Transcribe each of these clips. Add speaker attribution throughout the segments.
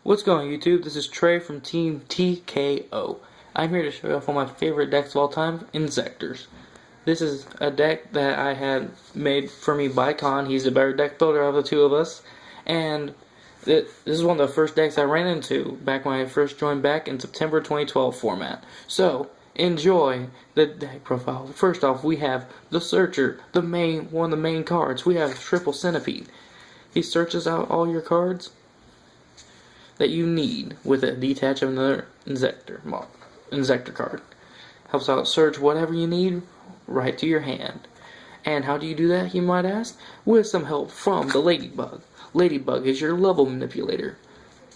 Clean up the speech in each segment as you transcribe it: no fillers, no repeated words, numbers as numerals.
Speaker 1: What's going on, YouTube? This is Trey from Team TKO. I'm here to show you off one of my favorite decks of all time, Inzektors. This is a deck that I had made for me by Con. He's the better deck builder of the two of us. And this is one of the first decks I ran into back when I first joined back in September 2012 format. So, enjoy the deck profile. First off, we have the Searcher, one of the main cards. We have Triple Centipede. He searches out all your cards that you need with a detach of another Inzektor card. Helps out search whatever you need right to your hand. And how do you do that, you might ask? With some help from the Ladybug. Ladybug is your level manipulator.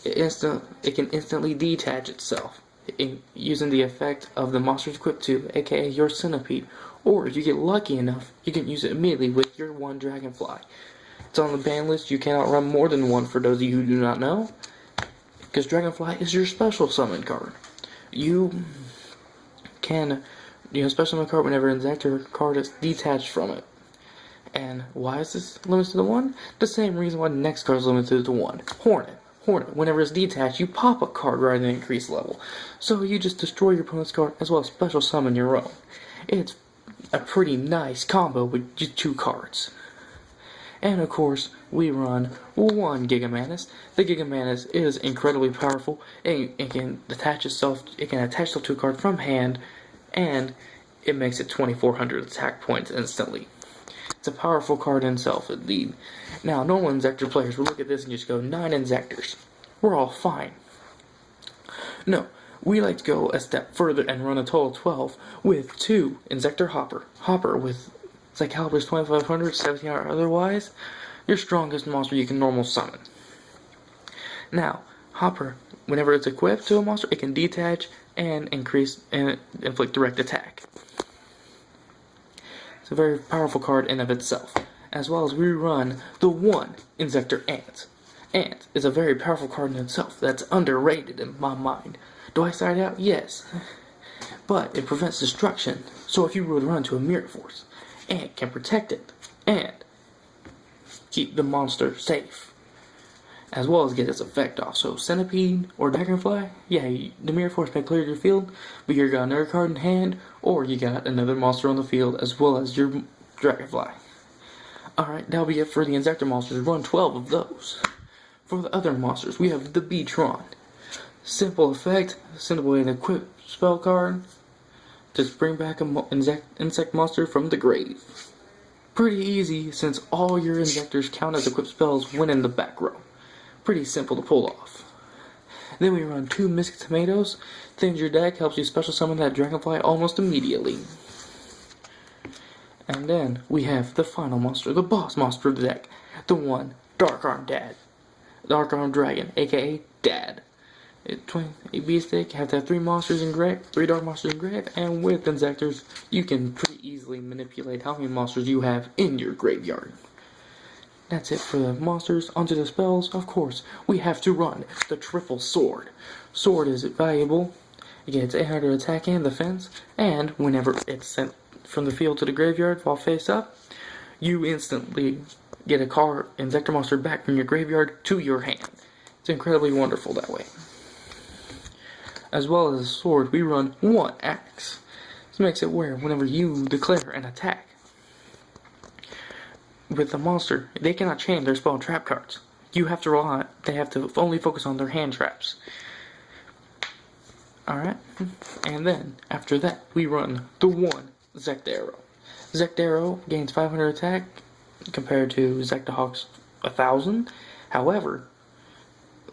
Speaker 1: It can instantly detach itself using the effect of the monster's equipped to, aka your Centipede. Or if you get lucky enough, you can use it immediately with your one Dragonfly. It's on the ban list. You cannot run more than one for those of you who do not know. Because Dragonfly is your special summon card. You can special summon card whenever an Inzektor card is detached from it. And why is this limited to one? The same reason why the next card is limited to one. Hornet. Whenever it's detached, you pop a card rather than increase level. So you just destroy your opponent's card as well as special summon your own. It's a pretty nice combo with just two cards. And of course, we run one Gigamantis. The Gigamantis is incredibly powerful. It can attach itself to a card from hand, and it makes it 2,400 attack points instantly. It's a powerful card in itself, indeed. Now, normal Inzektor players will look at this and just go, 9 Inzektors. We're all fine. No, we like to go a step further and run a total of 12 with 2 Inzektor Hopper with Calibers 2500, 1700 otherwise, your strongest monster you can normal summon. Now, Hopper, whenever it's equipped to a monster, it can detach and increase and inflict direct attack. It's a very powerful card in of itself. As well as we run the one Inzektor Ant. Ant is a very powerful card in itself that's underrated in my mind. Do I side out? Yes. But it prevents destruction, so if you would run to a Mirror Force, Ant can protect it and keep the monster safe, as well as get its effect off. So Centipede or Dragonfly, the Mirror Force may clear your field, but you got another card in hand, or you got another monster on the field as well as your Dragonfly. Alright, that'll be it for the Inzektor monsters. Run 12 of those. For the other monsters, we have the Beatron. Simple effect, simple way to equip spell card. Just bring back an insect monster from the grave. Pretty easy since all your Inzektors count as equipped spells when in the back row. Pretty simple to pull off. Then we run 2 Mystic Tomatoes. Thins your deck, helps you special summon that Dragonfly almost immediately. And then we have the final monster, the boss monster of the deck. The one, Dark Arm Dragon, aka Dad. 20 beast deck, have to have 3 monsters in grave, 3 dark monsters in grave, and with Inzektors, you can pretty easily manipulate how many monsters you have in your graveyard. That's it for the monsters. Onto the spells. Of course, we have to run the Triple Sword. Sword is valuable. It gets 800 attack and defense, and whenever it's sent from the field to the graveyard while face up, you instantly get a Inzektor monster back from your graveyard to your hand. It's incredibly wonderful that way. As well as a sword, we run 1 axe. This makes it where whenever you declare an attack with the monster, they cannot chain their spell and trap cards. They have to only focus on their hand traps. Alright, and then after that, we run the 1 Inzektor. Inzektor gains 500 attack compared to Inzektahawk's 1000. However,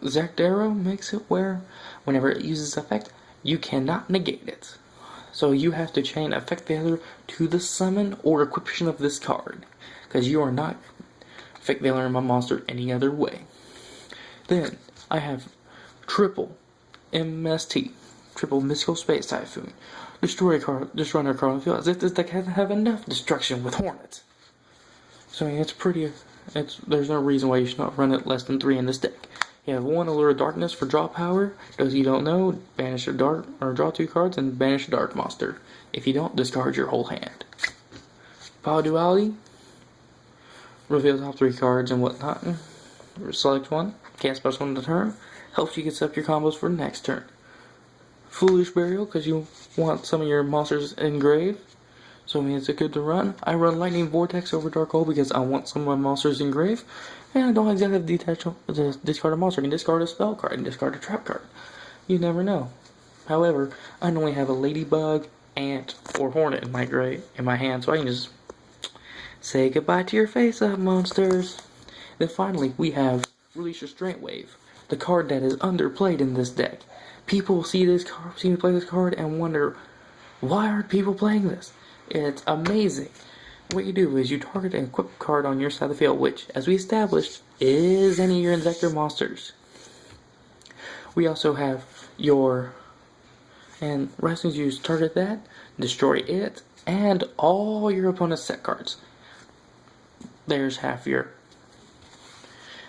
Speaker 1: Inzektor makes it where whenever it uses effect, you cannot negate it. So you have to chain effect failure to the summon or equipment of this card, because you are not effect failure my monster any other way. Then I have triple MST, triple Mystical Space Typhoon. Destroy a card, destroy another card on the field, as if this deck doesn't have enough destruction with Hornets. So there's no reason why you should not run it less than 3 in this deck. You have 1 Allure of Darkness for draw power. Those you don't know, banish a dark, or draw 2 cards and banish a dark monster. If you don't, discard your whole hand. Power Duality. Reveal top 3 cards and whatnot. Select one. Can't special on the turn. Helps you get set up your combos for the next turn. Foolish Burial, because you want some of your monsters engraved. So it means it's good to run. I run Lightning Vortex over Dark Hole because I want some of my monsters engraved. And I don't exactly have to discard a monster. I can discard a spell card and discard a trap card. You never know. However, I normally have a Ladybug, Ant, or Hornet in my hand, so I can just say goodbye to your face-up, monsters. Then finally, we have Release Restraint Wave, the card that is underplayed in this deck. People see me play this card and wonder, why aren't people playing this? It's amazing. What you do is you target an equipped card on your side of the field, which, as we established, is any of your Inzektor monsters. We also have and Rescues use target that, destroy it, and all your opponent's set cards. There's half your.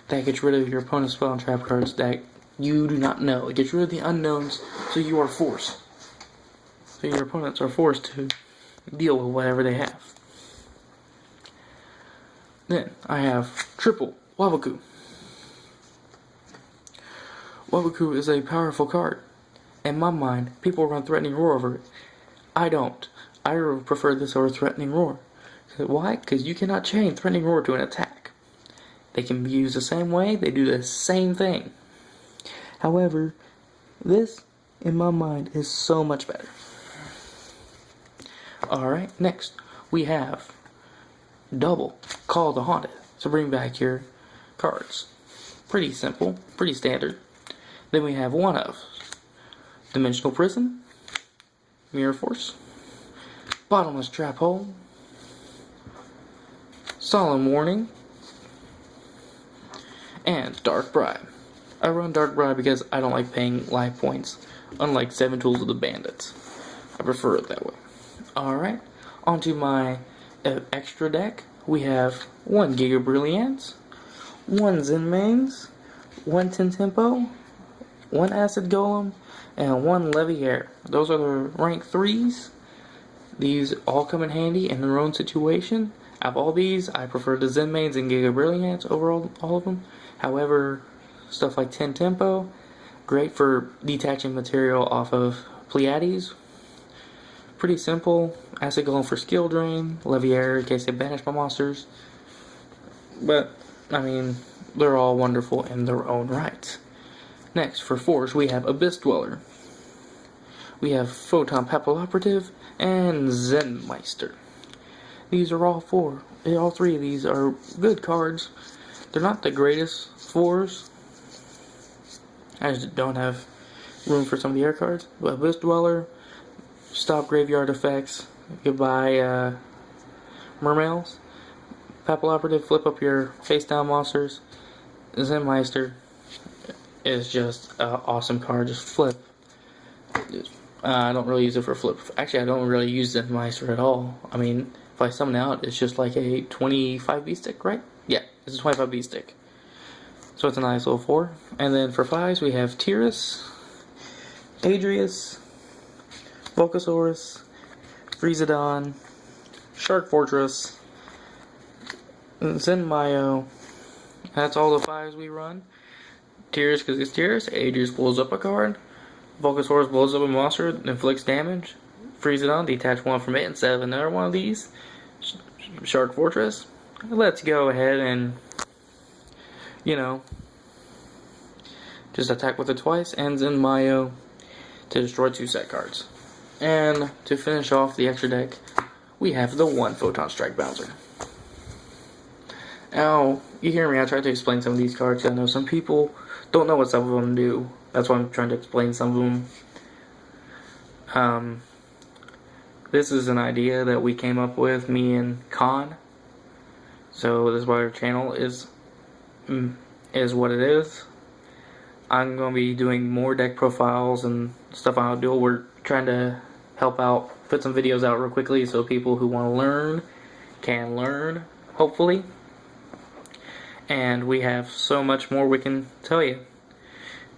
Speaker 1: That gets rid of your opponent's spell and trap cards that you do not know. It gets rid of the unknowns, so you are forced. So your opponents are forced to deal with whatever they have. Then I have triple Waboku. Waboku is a powerful card. In my mind, people run Threatening Roar over it. I don't. I prefer this over Threatening Roar. Why? Because you cannot chain Threatening Roar to an attack. They can be used the same way, they do the same thing. However, this, in my mind, is so much better. Alright, next, we have double Call the Haunted. So bring back your cards. Pretty simple, pretty standard. Then we have one of Dimensional Prison, Mirror Force, Bottomless Trap Hole, Solemn Warning, and Dark Bribe. I run Dark Bribe because I don't like paying life points, unlike 7 Tools of the Bandits. I prefer it that way. Alright, onto my extra deck. We have 1 Giga Brilliance, 1 Zen Mains, 1 Ten Tempo, 1 Acid Golem, and 1 Leviair. Those are the rank 3s. These all come in handy in their own situation. Out of all these, I prefer the Zen Mains and Giga Brilliance over all of them. However, stuff like Ten Tempo, great for detaching material off of Pleiades. Pretty simple. Acid Golem for skill drain, Leviair in case they banish my monsters. But, I mean, they're all wonderful in their own right. Next, for Force, we have Abyss Dweller. We have Photon Papilloperative and Zenmeister. These are all 3 of these are good cards. They're not the greatest 4s. I just don't have room for some of the air cards. But Abyss Dweller, stop graveyard effects. Goodbye, Mermails. Papilloperative, flip up your face down monsters. Zenmeister is just an awesome card. Just flip. I don't really use it for flip. Actually, I don't really use Zenmeister at all. I mean, if I summon out, it's just like a 25B stick, right? Yeah, it's a 25B stick. So it's a nice little 4. And then for 5s, we have Tyrus, Adrius, Volcasaurus, Freezadon, Shark Fortress, Zenmaio. That's all the 5s we run. Tyrus because it's Tyrus. Adrius blows up a card. Volcasaurus blows up a monster, inflicts damage. Freezadon, detach 1 from it instead of another one of these. Shark Fortress. Let's go ahead and, just attack with it twice. And Zenmaio to destroy 2 set cards. And to finish off the extra deck, we have the 1 Photon Strike Bouncer. Now, you hear me, I tried to explain some of these cards. I know some people don't know what some of them do. That's why I'm trying to explain some of them. This is an idea that we came up with, me and Khan. So this is why our channel is what it is. I'm going to be doing more deck profiles and stuff I'll do. We're trying to help out, put some videos out real quickly so people who want to learn can learn, hopefully. And we have so much more we can tell you.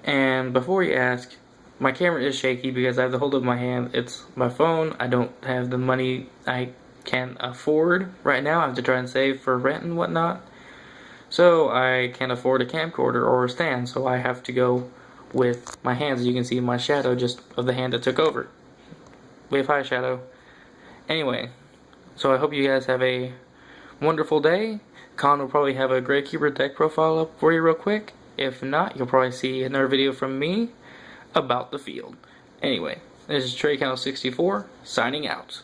Speaker 1: And before you ask, my camera is shaky because I have the hold of my hand. It's my phone. I don't have the money I can afford right now. I have to try and save for rent and whatnot. So I can't afford a camcorder or a stand, so I have to go with my hands. You can see my shadow just of the hand that took over. Wave high, shadow. Anyway, so I hope you guys have a wonderful day. Con will probably have a Grey Keeper deck profile up for you real quick. If not, you'll probably see another video from me about the field. Anyway, this is Trey 64 signing out.